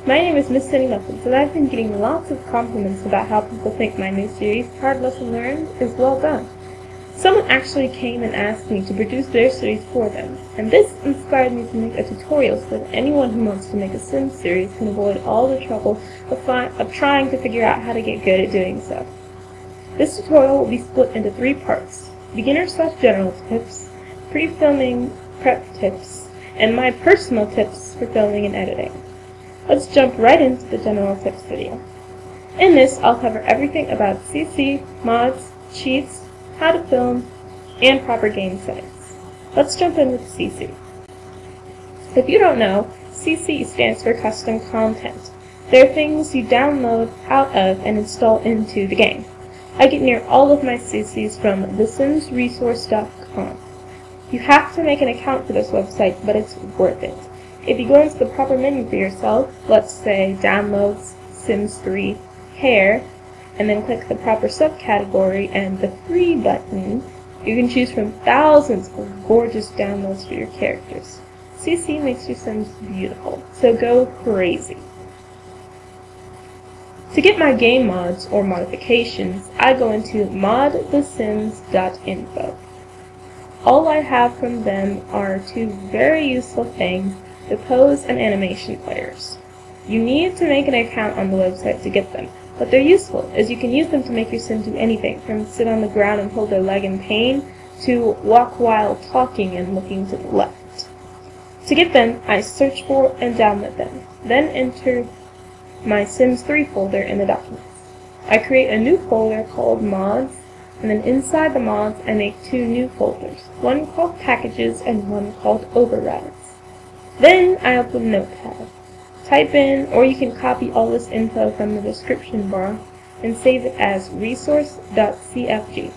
My name is Miss Cindy Muffins, and I've been getting lots of compliments about how people think my new series, Hard Lesson Learned, is well done. Someone actually came and asked me to produce their series for them, and this inspired me to make a tutorial so that anyone who wants to make a Sims series can avoid all the trouble of trying to figure out how to get good at doing so. This tutorial will be split into 3 parts: beginner/general tips, pre-filming prep tips, and my personal tips for filming and editing. Let's jump right into the general tips video. In this, I'll cover everything about CC, mods, cheats, how to film, and proper game settings. Let's jump in with CC. If you don't know, CC stands for custom content. They're things you download out of and install into the game. I get near all of my CCs from thesimsresource.com. You have to make an account for this website, but it's worth it. If you go into the proper menu for yourself, let's say Downloads, Sims 3, Hair, and then click the proper subcategory and the Free button, you can choose from thousands of gorgeous downloads for your characters. CC makes your Sims beautiful, so go crazy. To get my game mods or modifications, I go into modthesims.info. All I have from them are 2 very useful things: the pose and animation players. You need to make an account on the website to get them, but they're useful as you can use them to make your sim do anything from sit on the ground and hold their leg in pain to walk while talking and looking to the left. To get them, I search for and download them, then enter my Sims 3 folder in the documents. I create a new folder called Mods, and then inside the mods I make 2 new folders, one called Packages and one called Overrides. Then I open Notepad. Type in, or you can copy all this info from the description bar and save it as resource.cfg.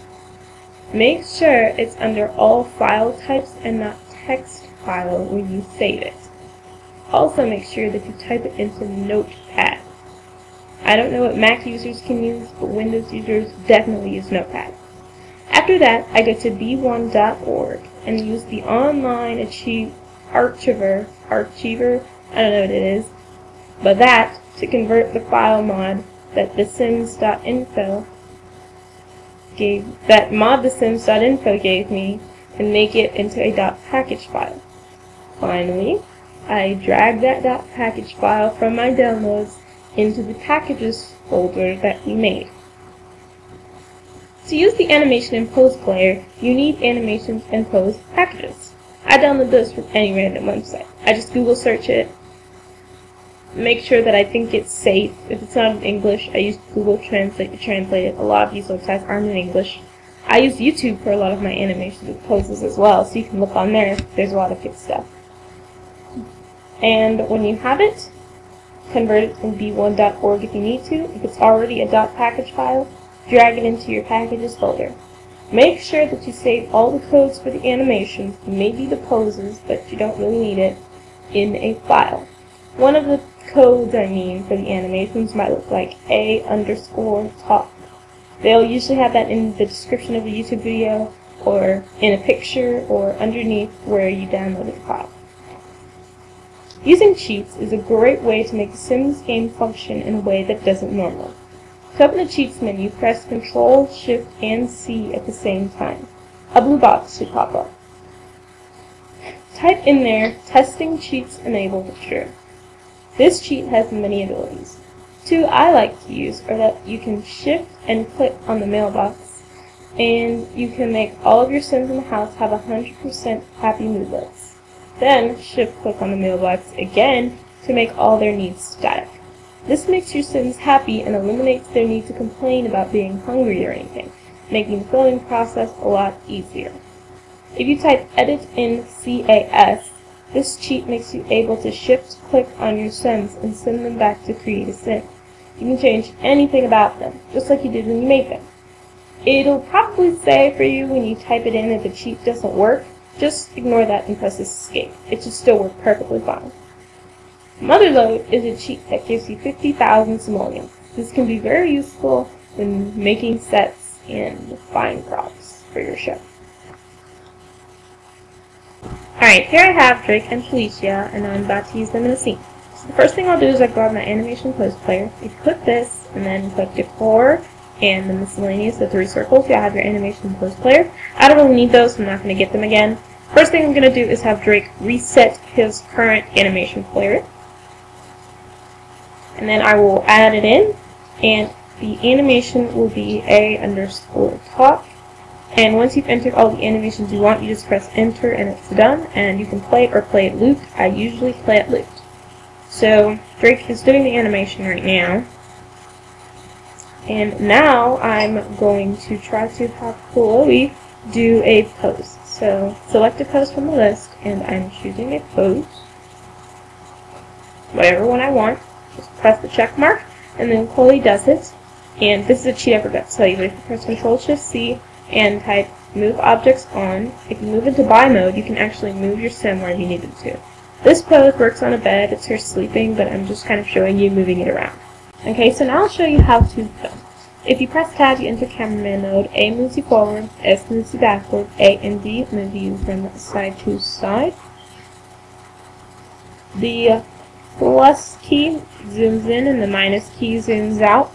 Make sure it's under all file types and not text file when you save it. Also make sure that you type it into Notepad. I don't know what Mac users can use, but Windows users definitely use Notepad. After that, I go to b1.org and use the online archiver, I don't know what it is, but that to convert the file mod that thesims.info gave me and make it into a .package file. Finally, I drag that .package file from my downloads into the packages folder that we made. To use the animation and pose player, you need animations and pose packages. I download those from any random website. I just Google search it, make sure that I think it's safe. If it's not in English, I use Google Translate to translate it. A lot of these websites aren't in English. I use YouTube for a lot of my animations and poses as well, so you can look on there. There's a lot of good stuff. And when you have it, convert it to b1.org if you need to. If it's already a .package file, drag it into your packages folder. Make sure that you save all the codes for the animations, maybe the poses, but you don't really need it, in a file. One of the codes for the animations might look like A_talk. They'll usually have that in the description of the YouTube video, or in a picture, or underneath where you downloaded the file. Using cheats is a great way to make the Sims game function in a way that doesn't normally. To open the cheats menu, press Ctrl, Shift, and C at the same time. A blue box should pop up. Type in there, testing cheats enabled true. This cheat has many abilities. 2 I like to use are that you can shift and click on the mailbox, and you can make all of your Sims in the house have 100% happy moodlets. Then shift click on the mailbox again to make all their needs static. This makes your Sims happy and eliminates their need to complain about being hungry or anything, making the filming process a lot easier. If you type edit in CAS, this cheat makes you able to shift click on your Sims and send them back to create a Sim. You can change anything about them, just like you did when you made them. It'll probably say for you when you type it in if the cheat doesn't work. Just ignore that and press escape. It should still work perfectly fine. Motherload is a cheat that gives you 50,000 simoleons. This can be very useful when making sets and buying props for your show. Alright, here I have Drake and Felicia, and I'm about to use them in a scene. The first thing I'll do is I grab my animation post player. If you click this and then click decor and the miscellaneous, the 3 circles, you'll have your animation post player. I don't really need those, so I'm not going to get them again. First thing I'm going to do is have Drake reset his current animation player. And then I will add it in, and the animation will be A_talk. And once you've entered all the animations you want, you just press enter and it's done, and you can play it or play it looped. I usually play it looped. So Drake is doing the animation right now. And now I'm going to try to have Chloe do a pose. So select a pose from the list, and I'm choosing a pose. Whatever one I want. Just press the check mark, and then Chloe does it. And this is a cheat I forgot to tell you, but if you press Ctrl-Shift-C and type move objects on, if you move into buy mode, you can actually move your sim wherever you need it to. This pose works on a bed. It's her sleeping, but I'm just kind of showing you moving it around. Okay, so now I'll show you how to film. If you press tab, you enter cameraman mode. A moves you forward, S moves you backward, A and D move you from side to side. The plus key zooms in and the minus key zooms out.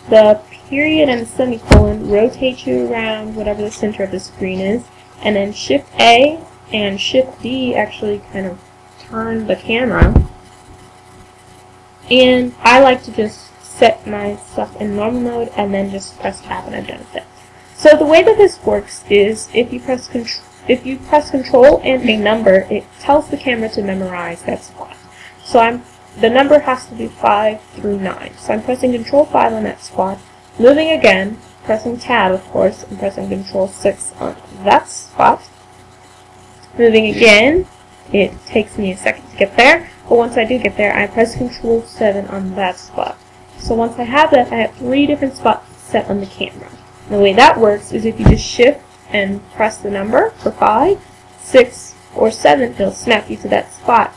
The period and the semicolon rotate you around whatever the center of the screen is. And then Shift A and Shift D actually kind of turn the camera. And I like to just set my stuff in normal mode and then just press tab and I'm done with it. So the way that this works is if you press control and a number, it tells the camera to memorize that spot. So the number has to be 5 through 9. So I'm pressing Control 5 on that spot, moving again, pressing tab of course, and pressing Control 6 on that spot. Moving again, it takes me a second to get there, but once I do get there, I press Control 7 on that spot. So once I have that, I have 3 different spots set on the camera. And the way that works is if you just shift and press the number for 5, 6, or 7, it'll snap you to that spot.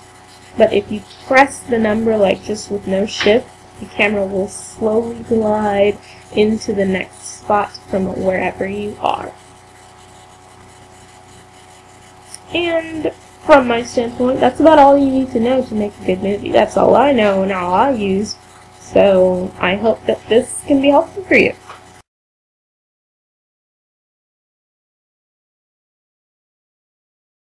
But if you press the number like just with no shift, the camera will slowly glide into the next spot from wherever you are. And from my standpoint, that's about all you need to know to make a good movie. That's all I know and all I use. So I hope that this can be helpful for you.